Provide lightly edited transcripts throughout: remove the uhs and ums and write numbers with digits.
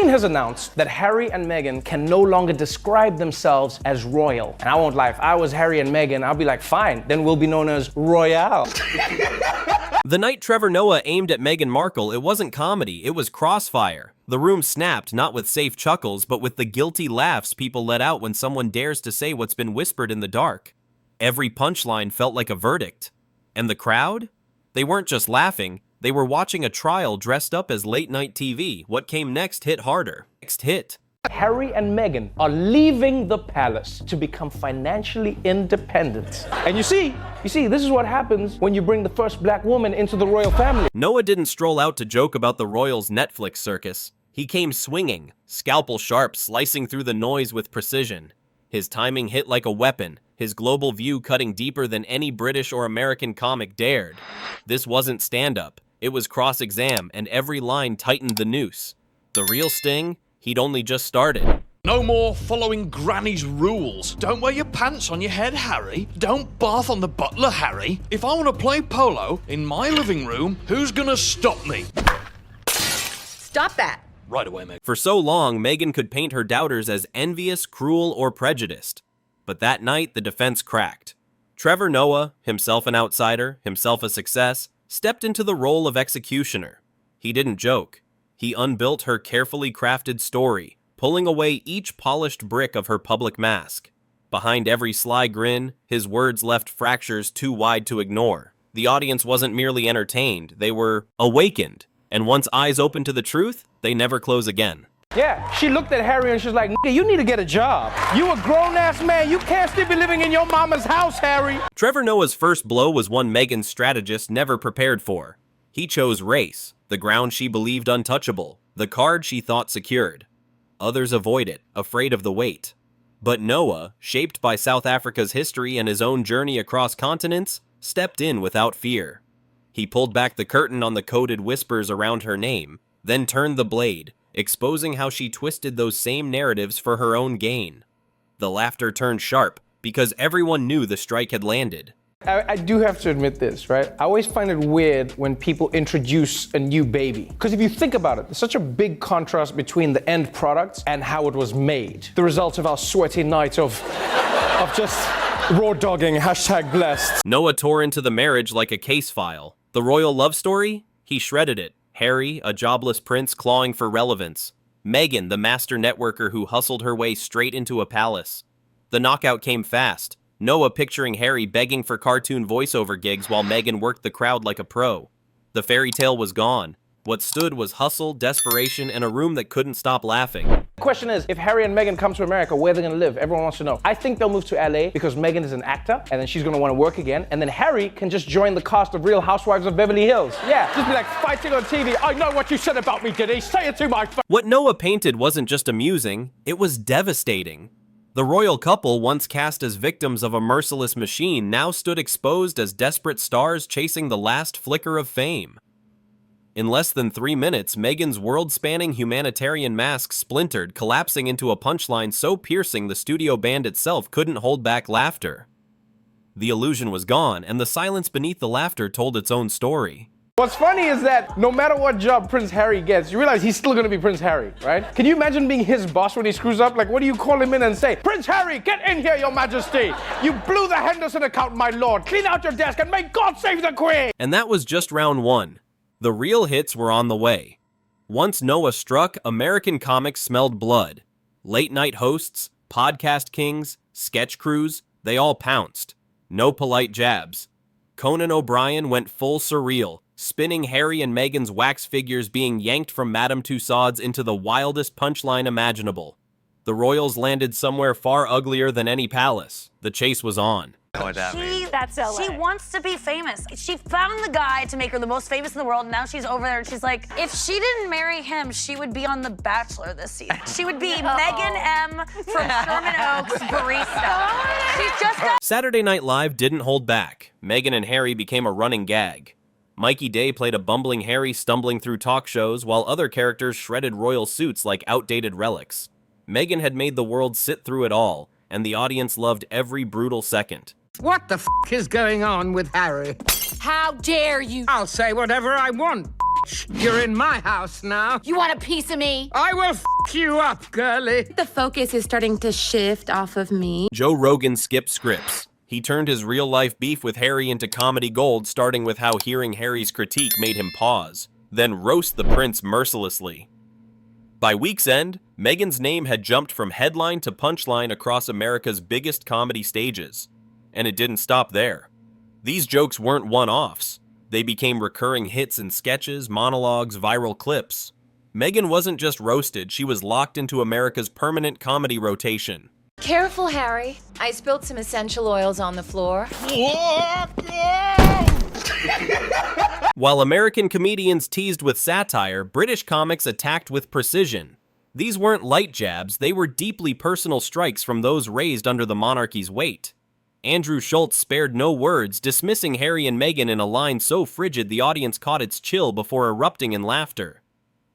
has announced that Harry and Meghan can no longer describe themselves as royal. And I won't lie, if I was Harry and Meghan, I'll be like, fine, then we'll be known as Royale. The night Trevor Noah aimed at Meghan Markle, it wasn't comedy, it was crossfire. The room snapped, not with safe chuckles, but with the guilty laughs people let out when someone dares to say what's been whispered in the dark. Every punchline felt like a verdict. And the crowd? They weren't just laughing, they were watching a trial dressed up as late-night TV. What came next hit harder. Next hit. Harry and Meghan are leaving the palace to become financially independent. And you see, this is what happens when you bring the first black woman into the royal family. Noah didn't stroll out to joke about the royals' Netflix circus. He came swinging, scalpel sharp, slicing through the noise with precision. His timing hit like a weapon, his global view cutting deeper than any British or American comic dared. This wasn't stand-up, it was cross-exam, and every line tightened the noose. The real sting? He'd only just started. No more following Granny's rules. Don't wear your pants on your head, Harry. Don't bath on the butler, Harry. If I want to play polo in my living room, who's gonna stop me? Stop that. Right away, Meg. For so long, Meghan could paint her doubters as envious, cruel, or prejudiced. But that night, the defense cracked. Trevor Noah, himself an outsider, himself a success, stepped into the role of executioner. He didn't joke. He unbuilt her carefully crafted story, pulling away each polished brick of her public mask. Behind every sly grin, his words left fractures too wide to ignore. The audience wasn't merely entertained, they were awakened. And once eyes open to the truth, they never close again. Yeah, she looked at Harry and she's like, nigga, you need to get a job. You a grown-ass man, you can't still be living in your mama's house, Harry. Trevor Noah's first blow was one Meghan's strategist never prepared for. He chose race, the ground she believed untouchable, the card she thought secured. Others avoid it, afraid of the weight. But Noah, shaped by South Africa's history and his own journey across continents, stepped in without fear. He pulled back the curtain on the coded whispers around her name, then turned the blade, exposing how she twisted those same narratives for her own gain. The laughter turned sharp, because everyone knew the strike had landed. I do have to admit this, right? I always find it weird when people introduce a new baby. Because if you think about it, there's such a big contrast between the end product and how it was made. The result of our sweaty night of just raw dogging, #blessed. Noah tore into the marriage like a case file. The royal love story? He shredded it. Harry, a jobless prince clawing for relevance. Meghan, the master networker who hustled her way straight into a palace. The knockout came fast. Noah picturing Harry begging for cartoon voiceover gigs while Meghan worked the crowd like a pro. The fairy tale was gone. What stood was hustle, desperation, and a room that couldn't stop laughing. The question is, if Harry and Meghan come to America, where they're gonna live? Everyone wants to know. I think they'll move to LA because Meghan is an actor, and then she's gonna wanna work again, and then Harry can just join the cast of Real Housewives of Beverly Hills. Yeah, just be like fighting on TV. I know what you said about me, did he? Say it to my face. What Noah painted wasn't just amusing, it was devastating. The royal couple, once cast as victims of a merciless machine, now stood exposed as desperate stars chasing the last flicker of fame. In less than 3 minutes, Meghan's world-spanning humanitarian mask splintered, collapsing into a punchline so piercing the studio band itself couldn't hold back laughter. The illusion was gone, and the silence beneath the laughter told its own story. What's funny is that no matter what job Prince Harry gets, you realize he's still gonna be Prince Harry, right? Can you imagine being his boss when he screws up? Like, what do you call him in and say? Prince Harry, get in here, your majesty! You blew the Henderson account, my lord! Clean out your desk and may God save the Queen! And that was just round one. The real hits were on the way. Once Noah struck, American comics smelled blood. Late-night hosts, podcast kings, sketch crews, they all pounced. No polite jabs. Conan O'Brien went full surreal, spinning Harry and Meghan's wax figures being yanked from Madame Tussauds into the wildest punchline imaginable. The royals landed somewhere far uglier than any palace. The chase was on. She wants to be famous. She found the guy to make her the most famous in the world, and now she's over there and she's like, if she didn't marry him, she would be on The Bachelor this season. She would be Megan M. from Sherman Oaks barista. She's just got... Saturday Night Live didn't hold back. Meghan and Harry became a running gag. Mikey Day played a bumbling Harry stumbling through talk shows, while other characters shredded royal suits like outdated relics. Meghan had made the world sit through it all, and the audience loved every brutal second. What the f*** is going on with Harry? How dare you? I'll say whatever I want. You're in my house now. You want a piece of me? I will you up, girlie. The focus is starting to shift off of me. Joe Rogan skipped scripts. He turned his real-life beef with Harry into comedy gold, starting with how hearing Harry's critique made him pause, then roast the prince mercilessly. By week's end, Meghan's name had jumped from headline to punchline across America's biggest comedy stages. And it didn't stop there. These jokes weren't one-offs. They became recurring hits in sketches, monologues, viral clips. Meghan wasn't just roasted, she was locked into America's permanent comedy rotation. Careful, Harry. I spilled some essential oils on the floor. While American comedians teased with satire, British comics attacked with precision. These weren't light jabs, they were deeply personal strikes from those raised under the monarchy's weight. Andrew Schultz spared no words, dismissing Harry and Meghan in a line so frigid the audience caught its chill before erupting in laughter.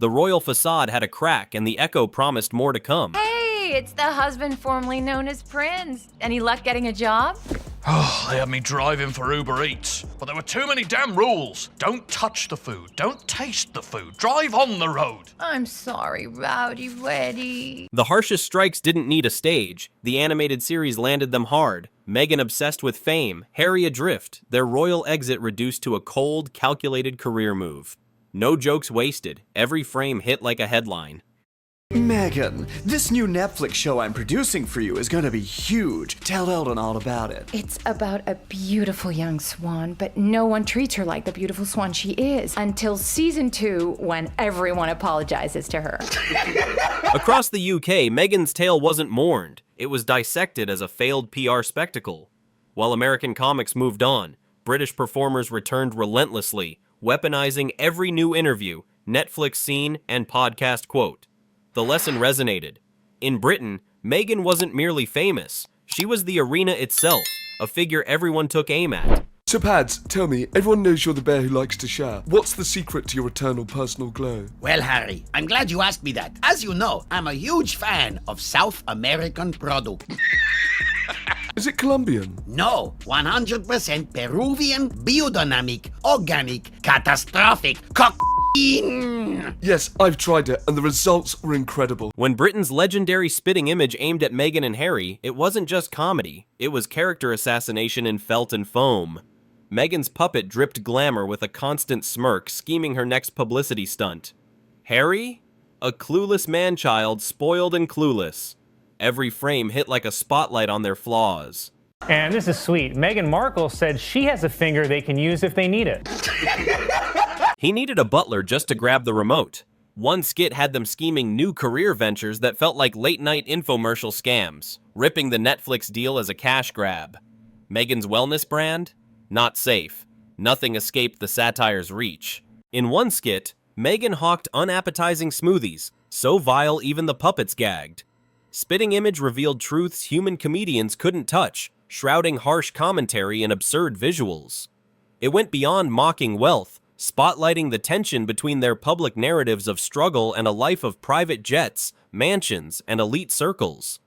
The royal facade had a crack, and the echo promised more to come. Hey, it's the husband formerly known as Prince. Any luck getting a job? Oh, they had me driving for Uber Eats, but there were too many damn rules. Don't touch the food, don't taste the food, drive on the road. I'm sorry, Rowdy Weddy. The harshest strikes didn't need a stage. The animated series landed them hard. Meghan obsessed with fame, Harry adrift, their royal exit reduced to a cold, calculated career move. No jokes wasted, every frame hit like a headline. Meghan, this new Netflix show I'm producing for you is gonna be huge. Tell Eldon all about it. It's about a beautiful young swan, but no one treats her like the beautiful swan she is until season 2 when everyone apologizes to her. Across the UK, Meghan's tale wasn't mourned. It was dissected as a failed PR spectacle. While American comics moved on, British performers returned relentlessly, weaponizing every new interview, Netflix scene, and podcast quote. The lesson resonated. In Britain, Meghan wasn't merely famous. She was the arena itself, a figure everyone took aim at. So Pads, tell me, everyone knows you're the bear who likes to shower. What's the secret to your eternal personal glow? Well, Harry, I'm glad you asked me that. As you know, I'm a huge fan of South American product. Is it Colombian? No, 100% Peruvian, biodynamic, organic, catastrophic, Yes, I've tried it, and the results were incredible. When Britain's legendary spitting image aimed at Meghan and Harry, it wasn't just comedy, it was character assassination in felt and foam. Meghan's puppet dripped glamour with a constant smirk, scheming her next publicity stunt. Harry? A clueless man-child, spoiled and clueless. Every frame hit like a spotlight on their flaws. And this is sweet. Meghan Markle said she has a finger they can use if they need it. He needed a butler just to grab the remote. One skit had them scheming new career ventures that felt like late-night infomercial scams, ripping the Netflix deal as a cash grab. Meghan's wellness brand? Not safe. Nothing escaped the satire's reach. In one skit, Meghan hawked unappetizing smoothies, so vile even the puppets gagged. Spitting image revealed truths human comedians couldn't touch, shrouding harsh commentary in absurd visuals. It went beyond mocking wealth, spotlighting the tension between their public narratives of struggle and a life of private jets, mansions, and elite circles.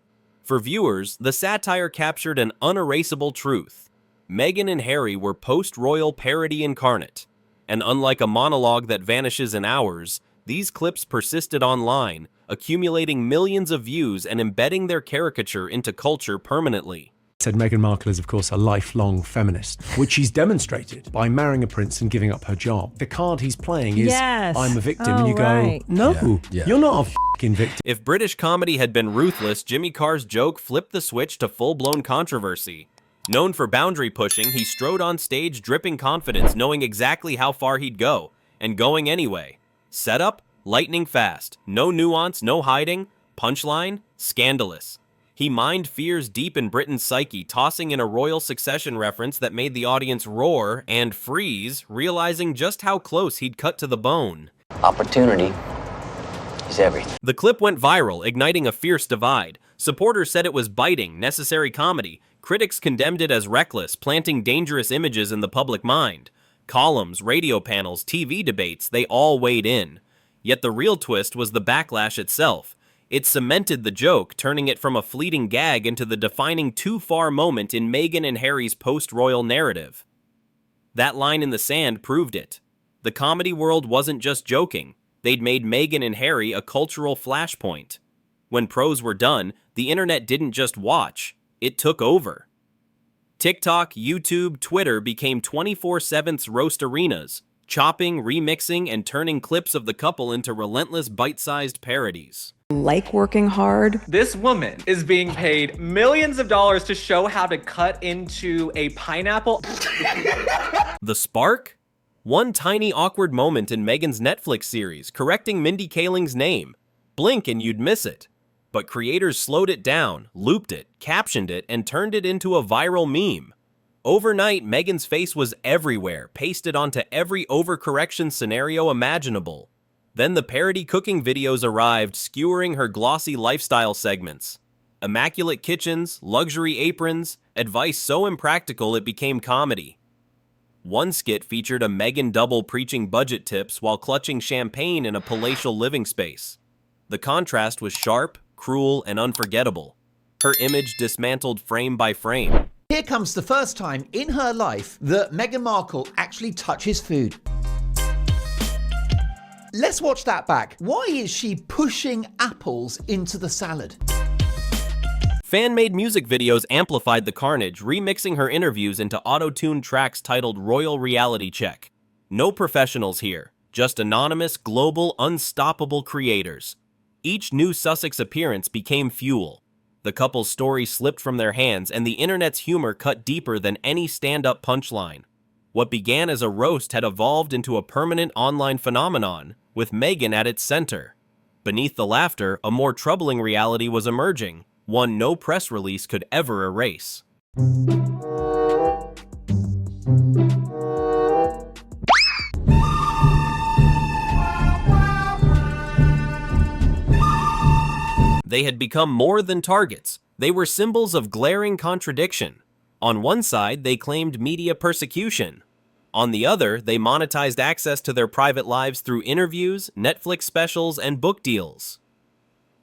For viewers, the satire captured an unerasable truth. Meghan and Harry were post-royal parody incarnate. And unlike a monologue that vanishes in hours, these clips persisted online, accumulating millions of views and embedding their caricature into culture permanently. Said Meghan Markle is, of course, a lifelong feminist, which she's demonstrated by marrying a prince and giving up her job. The card he's playing is, I'm a victim, and you go, no, you're not a f***ing victim. If British comedy had been ruthless, Jimmy Carr's joke flipped the switch to full-blown controversy. Known for boundary pushing, he strode on stage dripping confidence, knowing exactly how far he'd go, and going anyway. Setup? Lightning fast. No nuance, no hiding. Punchline? Scandalous. He mined fears deep in Britain's psyche, tossing in a royal succession reference that made the audience roar and freeze, realizing just how close he'd cut to the bone. Opportunity is everything. The clip went viral, igniting a fierce divide. Supporters said it was biting, necessary comedy. Critics condemned it as reckless, planting dangerous images in the public mind. Columns, radio panels, TV debates, they all weighed in. Yet the real twist was the backlash itself. It cemented the joke, turning it from a fleeting gag into the defining too-far moment in Meghan and Harry's post-royal narrative. That line in the sand proved it. The comedy world wasn't just joking. They'd made Meghan and Harry a cultural flashpoint. When pros were done, the internet didn't just watch, it took over. TikTok, YouTube, Twitter became 24/7's roast arenas, chopping, remixing, and turning clips of the couple into relentless bite-sized parodies. Like working hard. This woman is being paid millions of dollars to show how to cut into a pineapple. The spark? One tiny awkward moment in Meghan's Netflix series, correcting Mindy Kaling's name. Blink and you'd miss it. But creators slowed it down, looped it, captioned it, and turned it into a viral meme. Overnight, Meghan's face was everywhere, pasted onto every overcorrection scenario imaginable. Then the parody cooking videos arrived, skewering her glossy lifestyle segments. Immaculate kitchens, luxury aprons, advice so impractical it became comedy. One skit featured a Meghan double preaching budget tips while clutching champagne in a palatial living space. The contrast was sharp, cruel, and unforgettable. Her image dismantled frame by frame. Here comes the first time in her life that Meghan Markle actually touches food. Let's watch that back. Why is she pushing apples into the salad? Fan-made music videos amplified the carnage, remixing her interviews into auto-tuned tracks titled Royal Reality Check. No professionals here, just anonymous, global, unstoppable creators. Each new Sussex appearance became fuel. The couple's story slipped from their hands, and the internet's humor cut deeper than any stand-up punchline. What began as a roast had evolved into a permanent online phenomenon, with Meghan at its center. Beneath the laughter, a more troubling reality was emerging, one no press release could ever erase. They had become more than targets. They were symbols of glaring contradiction. On one side, they claimed media persecution. On the other, they monetized access to their private lives through interviews, Netflix specials, and book deals.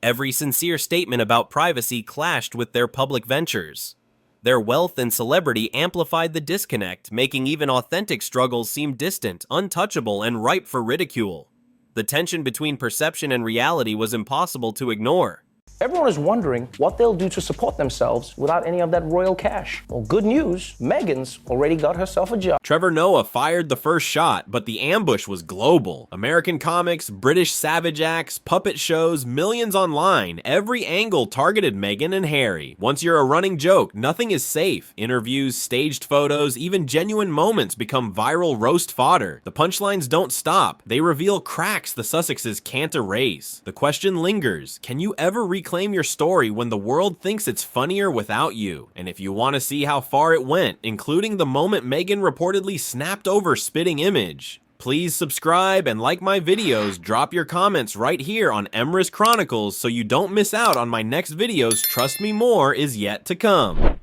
Every sincere statement about privacy clashed with their public ventures. Their wealth and celebrity amplified the disconnect, making even authentic struggles seem distant, untouchable, and ripe for ridicule. The tension between perception and reality was impossible to ignore. Everyone is wondering what they'll do to support themselves without any of that royal cash. Well, good news, Meghan's already got herself a job. Trevor Noah fired the first shot, but the ambush was global. American comics, British savage acts, puppet shows, millions online. Every angle targeted Meghan and Harry. Once you're a running joke, nothing is safe. Interviews, staged photos, even genuine moments become viral roast fodder. The punchlines don't stop. They reveal cracks the Sussexes can't erase. The question lingers, can you ever reclaim your story when the world thinks it's funnier without you? And if you want to see how far it went, including the moment Meghan reportedly snapped over spitting image, please subscribe and like my videos. Drop your comments right here on Emrys Chronicles so you don't miss out on my next videos. Trust me, more is yet to come.